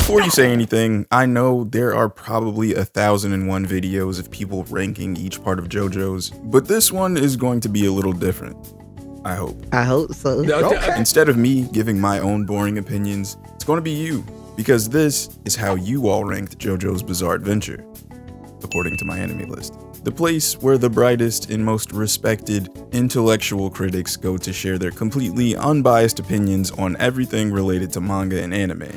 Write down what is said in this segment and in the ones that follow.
Before you say anything, I know there are probably 1,001 videos of people ranking each part of JoJo's, but this one is going to be a little different. I hope. I hope so. Okay. Instead of me giving my own boring opinions, it's going to be you, because this is how you all ranked JoJo's Bizarre Adventure, according to my enemy list. The place where the brightest and most respected intellectual critics go to share their completely unbiased opinions on everything related to manga and anime.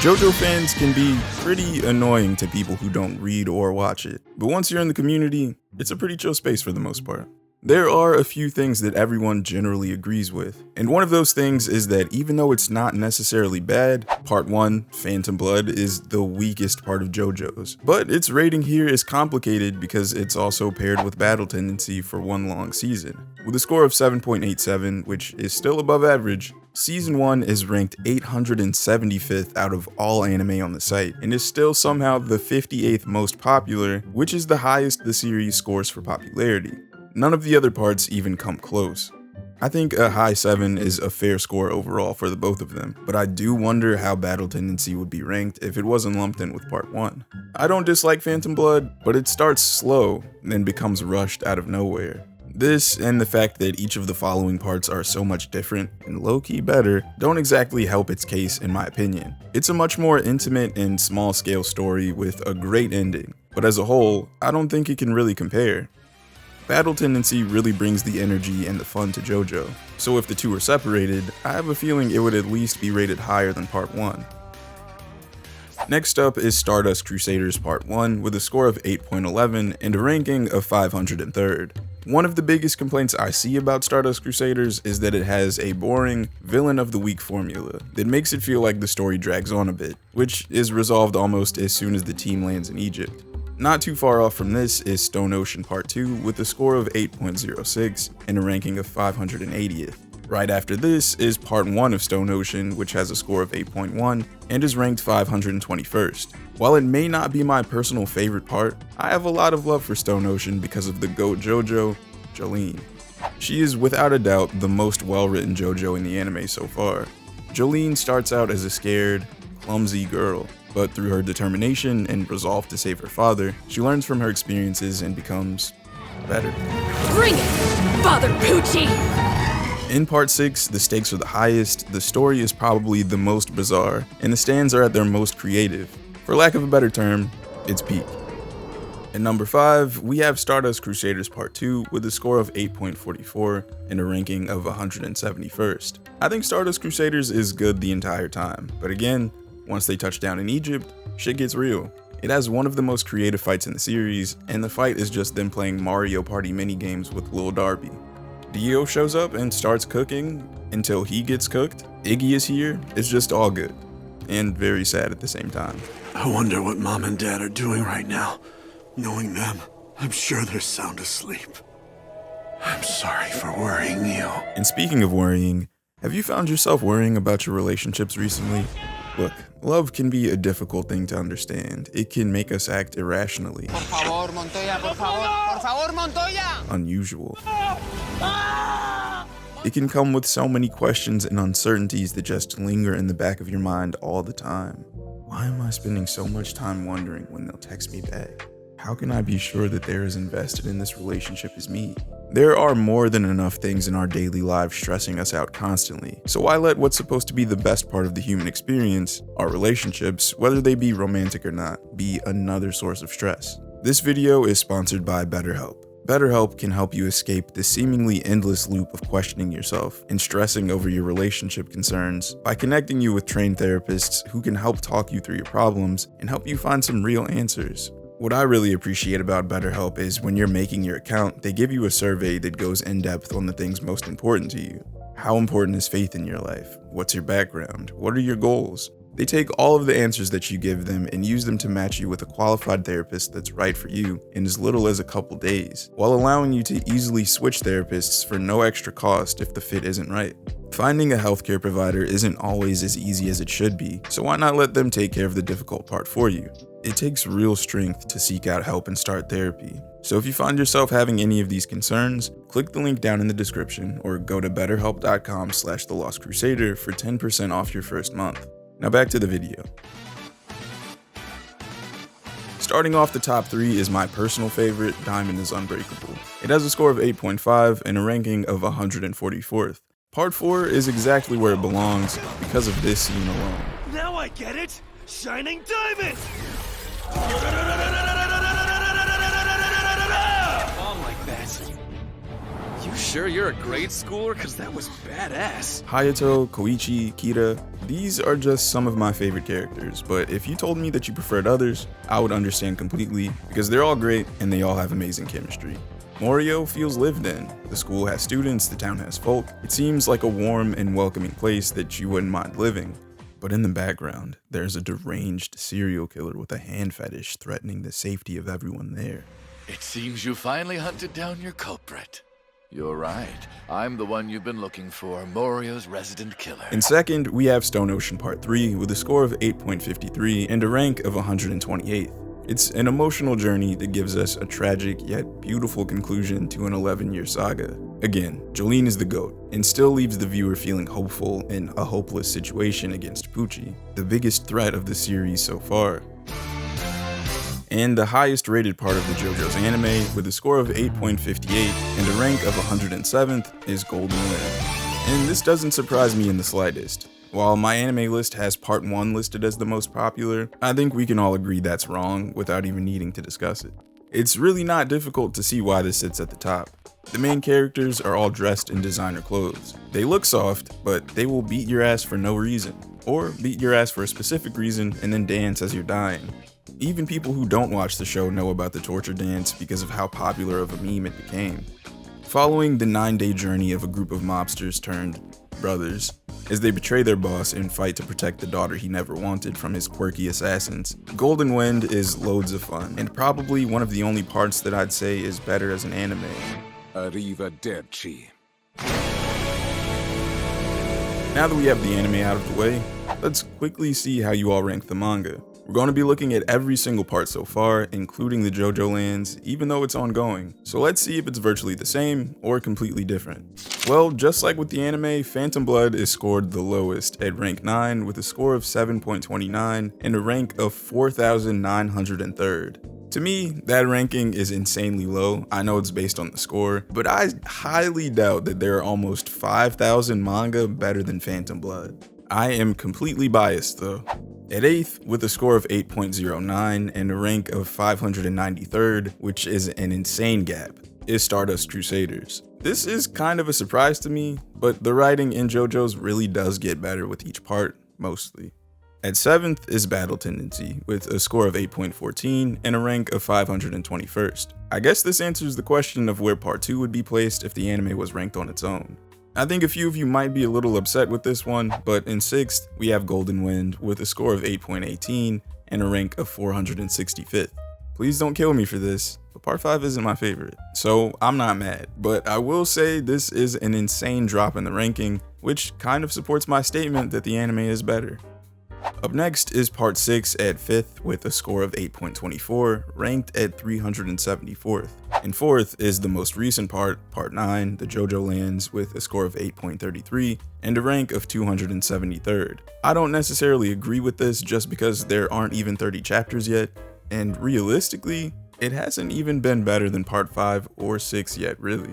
JoJo fans can be pretty annoying to people who don't read or watch it, but once you're in the community, it's a pretty chill space for the most part. There are a few things that everyone generally agrees with, and one of those things is that even though it's not necessarily bad, Part 1, Phantom Blood, is the weakest part of JoJo's. But its rating here is complicated because it's also paired with battle tendency for one long season. With a score of 7.87, which is still above average, Season 1 is ranked 875th out of all anime on the site, and is still somehow the 58th most popular, which is the highest the series scores for popularity. None of the other parts even come close. I think a high 7 is a fair score overall for the both of them, but I do wonder how battle tendency would be ranked if it wasn't lumped in with Part 1. I don't dislike Phantom Blood, but it starts slow, then becomes rushed out of nowhere. This, and the fact that each of the following parts are so much different and low-key better, don't exactly help its case in my opinion. It's a much more intimate and small-scale story with a great ending, but as a whole, I don't think it can really compare. Battle tendency really brings the energy and the fun to JoJo, so if the two are separated, I have a feeling it would at least be rated higher than Part 1. Next up is Stardust Crusaders Part 1 with a score of 8.11 and a ranking of 503rd. One of the biggest complaints I see about Stardust Crusaders is that it has a boring, villain of the week formula that makes it feel like the story drags on a bit, which is resolved almost as soon as the team lands in Egypt. Not too far off from this is Stone Ocean Part 2 with a score of 8.06 and a ranking of 580th. Right after this is Part 1 of Stone Ocean, which has a score of 8.1 and is ranked 521st. While it may not be my personal favorite part, I have a lot of love for Stone Ocean because of the GOAT Jojo, Jolene. She is without a doubt the most well-written JoJo in the anime so far. Jolene starts out as a scared, clumsy girl, but through her determination and resolve to save her father, she learns from her experiences and becomes better. Bring it, Father Poochie! In Part 6, the stakes are the highest, the story is probably the most bizarre, and the stands are at their most creative. For lack of a better term, it's peak. At number 5, we have Stardust Crusaders Part 2 with a score of 8.44 and a ranking of 171st. I think Stardust Crusaders is good the entire time, but again, once they touch down in Egypt, shit gets real. It has one of the most creative fights in the series, and the fight is just them playing Mario Party minigames with Lil Darby. Dio shows up and starts cooking until he gets cooked. Iggy is here. It's just all good, and very sad at the same time. I wonder what Mom and Dad are doing right now. Knowing them, I'm sure they're sound asleep. I'm sorry for worrying you. And speaking of worrying, have you found yourself worrying about your relationships recently? Look, love can be a difficult thing to understand. It can make us act irrationally. Por favor, Montoya, por favor. Por favor, Montoya! Unusual. It can come with so many questions and uncertainties that just linger in the back of your mind all the time. Why am I spending so much time wondering when they'll text me back? How can I be sure that they're as invested in this relationship as me? There are more than enough things in our daily lives stressing us out constantly, so why let what's supposed to be the best part of the human experience, our relationships, whether they be romantic or not, be another source of stress? This video is sponsored by BetterHelp. BetterHelp can help you escape the seemingly endless loop of questioning yourself and stressing over your relationship concerns by connecting you with trained therapists who can help talk you through your problems and help you find some real answers. What I really appreciate about BetterHelp is when you're making your account, they give you a survey that goes in depth on the things most important to you. How important is faith in your life? What's your background? What are your goals? They take all of the answers that you give them and use them to match you with a qualified therapist that's right for you in as little as a couple days, while allowing you to easily switch therapists for no extra cost if the fit isn't right. Finding a healthcare provider isn't always as easy as it should be, so why not let them take care of the difficult part for you? It takes real strength to seek out help and start therapy. So if you find yourself having any of these concerns, click the link down in the description or go to betterhelp.com/thelostcrusader for 10% off your first month. Now back to the video. Starting off the top 3 is my personal favorite, Diamond is Unbreakable. It has a score of 8.5 and a ranking of 144th. Part 4 is exactly where it belongs because of this scene alone. Now I get it! Shining Diamond! Bomb like that. You sure you're a grade schooler? Cause that was badass. Hayato, Koichi, Kira, these are just some of my favorite characters, but if you told me that you preferred others, I would understand completely because they're all great and they all have amazing chemistry. Morio feels lived in. The school has students, the town has folk. It seems like a warm and welcoming place that you wouldn't mind living. But in the background, there's a deranged serial killer with a hand fetish threatening the safety of everyone there. It seems you finally hunted down your culprit. You're right. I'm the one you've been looking for, Morio's resident killer. In second, we have Stone Ocean Part 3 with a score of 8.53 and a rank of 128th. It's an emotional journey that gives us a tragic yet beautiful conclusion to an 11-year saga. Again, Jolene is the GOAT, and still leaves the viewer feeling hopeful in a hopeless situation against Pucci, the biggest threat of the series so far. And the highest rated part of the JoJo's anime, with a score of 8.58 and a rank of 107th, is Golden Wind. And this doesn't surprise me in the slightest. While my anime list has Part 1 listed as the most popular, I think we can all agree that's wrong without even needing to discuss it. It's really not difficult to see why this sits at the top. The main characters are all dressed in designer clothes. They look soft, but they will beat your ass for no reason, or beat your ass for a specific reason and then dance as you're dying. Even people who don't watch the show know about the torture dance because of how popular of a meme it became. Following the 9-day journey of a group of mobsters turned brothers, as they betray their boss and fight to protect the daughter he never wanted from his quirky assassins, Golden Wind is loads of fun, and probably one of the only parts that I'd say is better as an anime. Arrivederci. Now that we have the anime out of the way, let's quickly see how you all rank the manga. We're going to be looking at every single part so far, including the JoJo lands, even though it's ongoing. So let's see if it's virtually the same or completely different. Well, just like with the anime, Phantom Blood is scored the lowest at rank 9 with a score of 7.29 and a rank of 4,903rd. To me, that ranking is insanely low. I know it's based on the score, but I highly doubt that there are almost 5,000 manga better than Phantom Blood. I am completely biased though. At 8th, with a score of 8.09 and a rank of 593rd, which is an insane gap, is Stardust Crusaders. This is kind of a surprise to me, but the writing in JoJo's really does get better with each part, mostly. At 7th is Battle Tendency, with a score of 8.14 and a rank of 521st. I guess this answers the question of where Part 2 would be placed if the anime was ranked on its own. I think a few of you might be a little upset with this one, but in 6th, we have Golden Wind with a score of 8.18 and a rank of 465th. Please don't kill me for this, but Part 5 isn't my favorite, so I'm not mad. But I will say this is an insane drop in the ranking, which kind of supports my statement that the anime is better. Up next is Part 6 at 5th with a score of 8.24, ranked at 374th. And 4th is the most recent part, Part 9, the JoJo lands, with a score of 8.33 and a rank of 273rd. I don't necessarily agree with this just because there aren't even 30 chapters yet, and realistically, it hasn't even been better than Part 5 or 6 yet, really.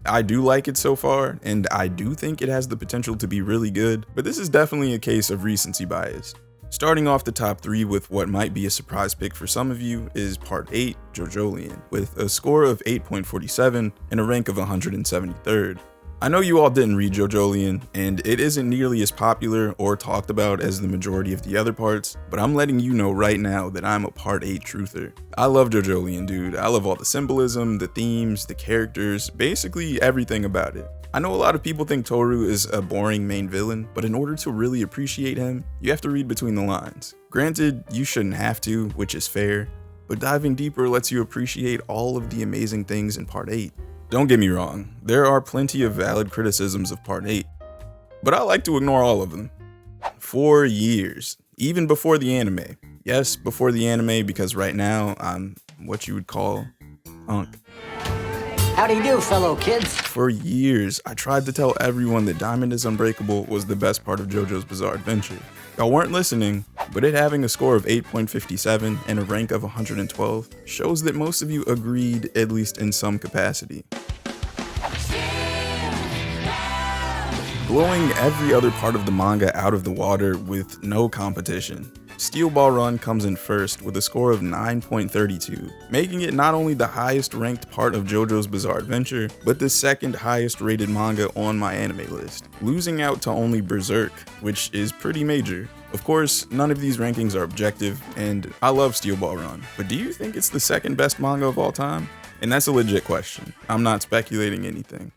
I do like it so far, and I do think it has the potential to be really good, but this is definitely a case of recency bias. Starting off the top 3 with what might be a surprise pick for some of you is Part 8, JoJolian, with a score of 8.47 and a rank of 173rd. I know you all didn't read JoJolian, and it isn't nearly as popular or talked about as the majority of the other parts, but I'm letting you know right now that I'm a Part 8 truther. I love JoJolian, dude. I love all the symbolism, the themes, the characters, basically everything about it. I know a lot of people think Toru is a boring main villain, but in order to really appreciate him, you have to read between the lines. Granted, you shouldn't have to, which is fair, but diving deeper lets you appreciate all of the amazing things in Part 8. Don't get me wrong, there are plenty of valid criticisms of Part 8, but I like to ignore all of them. For years, even before the anime, Yes, before the anime, because right now I'm what you would call unk. Howdy do, fellow kids. For years, I tried to tell everyone that Diamond is Unbreakable was the best part of JoJo's Bizarre Adventure. Y'all weren't listening, but it having a score of 8.57 and a rank of 112 shows that most of you agreed, at least in some capacity. Blowing every other part of the manga out of the water with no competition, Steel Ball Run comes in first with a score of 9.32, making it not only the highest ranked part of JoJo's Bizarre Adventure, but the second highest rated manga on my anime list, losing out to only Berserk, which is pretty major. Of course, none of these rankings are objective, and I love Steel Ball Run, but do you think it's the second best manga of all time? And that's a legit question. I'm not speculating anything.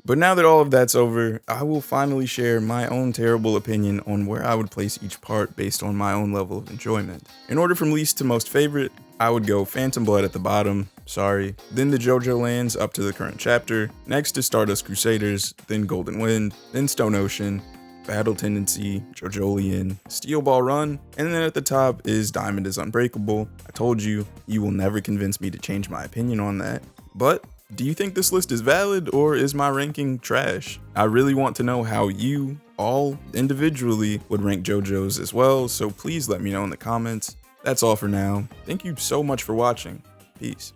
But now that all of that's over, I will finally share my own terrible opinion on where I would place each part based on my own level of enjoyment. In order from least to most favorite, I would go Phantom Blood at the bottom, sorry, then the Jojo lands up to the current chapter, next is Stardust Crusaders, then Golden Wind, then Stone Ocean, Battle Tendency, Jojolion, Steel Ball Run, and then at the top is Diamond is Unbreakable. I told you, you will never convince me to change my opinion on that. But do you think this list is valid, or is my ranking trash? I really want to know how you, all individually, would rank JoJo's as well, so please let me know in the comments. That's all for now. Thank you so much for watching. Peace.